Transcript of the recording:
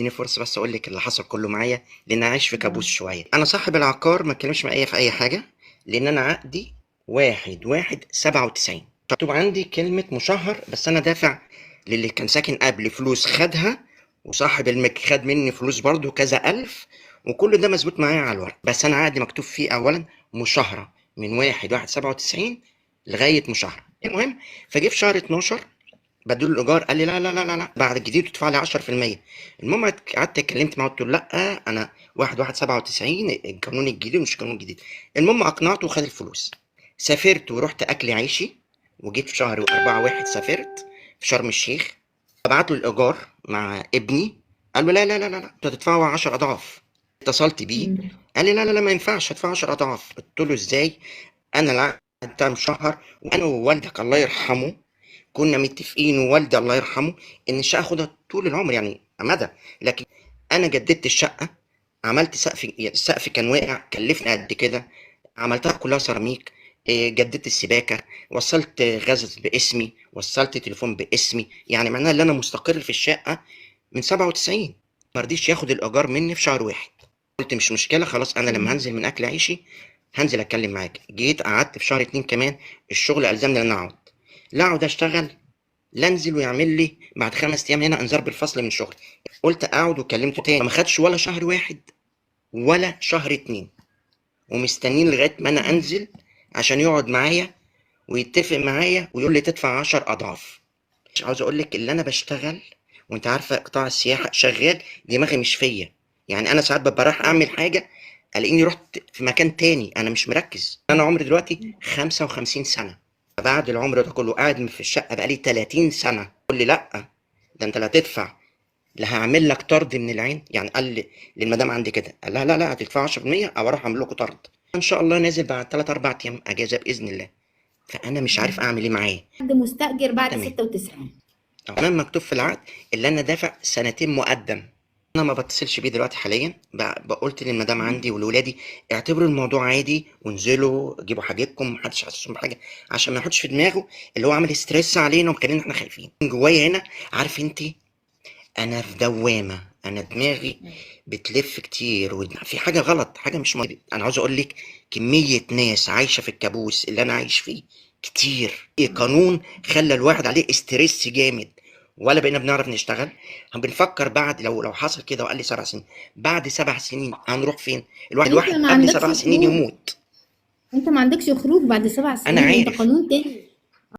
اديني فرصة بس أقول لك اللي حصل كله معايا، لأن عايش في كابوس شوية. أنا صاحب العقار ما اتكلمش معايا في أي حاجة، لأن أنا عقدي 1/1/97. مكتوب عندي كلمة مشهر، بس أنا دافع للي كان ساكن قبل فلوس خدها، وصاحب الملك خد مني فلوس برضه كذا ألف، وكل ده مظبوط معايا على الورق. بس أنا عقدي مكتوب فيه أولا مشاهرة من 1/1/97 لغاية مشاهرة. المهم، فجه في شهر 12 بديله الايجار، قال لي لا لا لا لا لا، بعد الجديد تدفع لي 10%. المهم قعدت اتكلمت معاه، قلت له لا، انا 1/1/97 القانون الجديد مش القانون الجديد. المهم اقنعته وخد الفلوس. سافرت ورحت اكل عيشي، وجيت في شهر 4/1 سافرت في شرم الشيخ. ابعت له الايجار مع ابني، قال له لا لا لا لا لا، انت هتدفعه 10 اضعاف. اتصلت بيه، مم. قال لي لا لا لا، ما ينفعش هدفع 10 اضعاف. قلت له ازاي؟ انا العقد بتاع مشهر، وانا ووالدك الله يرحمه كنا متفقين، ووالدي الله يرحمه، ان الشقه اخدها طول العمر يعني مدى. لكن انا جددت الشقه، عملت سقف، السقف كان واقع كلفني قد كده، عملتها كلها سيراميك، جددت السباكه، وصلت غاز باسمي، وصلت تليفون باسمي، يعني معناها ان انا مستقر في الشقه من 97. ما رضيش ياخد الايجار مني في شهر واحد. قلت مش مشكله، خلاص انا لما هنزل من اكل عيشي هنزل اتكلم معاك. جيت قعدت في شهر اتنين كمان، الشغل الزمني ان انا اقعد، لا اقعد اشتغل، لا انزل ويعمل لي بعد 5 ايام هنا انذار بالفصل من الشغل. قلت اقعد وكلمته تاني، ما خدش ولا شهر واحد ولا شهر اتنين، ومستنين لغايه ما انا انزل عشان يقعد معايا ويتفق معايا ويقول لي تدفع 10 اضعاف. مش عاوز اقول لك اللي انا بشتغل، وانت عارفه قطاع السياحه شغال، دماغي مش فيا. يعني انا ساعات ببقى رايح اعمل حاجه، الاقيني رحت في مكان تاني، انا مش مركز. انا عمري دلوقتي 55 سنه، بعد العمر ده كله قاعد في الشقه بقالي 30 سنه. قول لي لا، ده انت لا تدفع، لا هعمل لك طرد من العين. يعني قال لي للمدام عندي كده، قال لها لا لا، هتدفع 10% او اروح اعمل لكم طرد. ان شاء الله نازل بعد 3 4 ايام اجازه باذن الله. فانا مش عارف اعمل ايه معاه. حد مستأجر بعد تمام. 96. كمان مكتوب في العقد اللي انا دافع سنتين مقدم. انا ما بتصلش بيه دلوقتي حاليا، قلت للمدام عندي ولولادي اعتبروا الموضوع عادي، وانزلوا جيبوا حاجتكم، محدش يحسسهم بحاجه، عشان ما يحطش في دماغه اللي هو عامل ستريس علينا ومخلينا احنا خايفين. من جوايا هنا، عارف انت، انا في دوامه، انا دماغي بتلف كتير، وفي حاجه غلط، حاجه مش مظبوطه. انا عاوز اقول لك كميه ناس عايشه في الكابوس اللي انا عايش فيه كتير. ايه قانون خلى الواحد عليه استرس جامد، ولا بقينا بنعرف نشتغل. بنفكر بعد لو حصل كده وقال لي 7 سنين، بعد 7 سنين هنروح فين؟ انت الواحد ما قبل عندكش 7 سنين خروج. يموت. انت ما عندكش خروج بعد سبع انا سنين انت عارف، قانون تاني.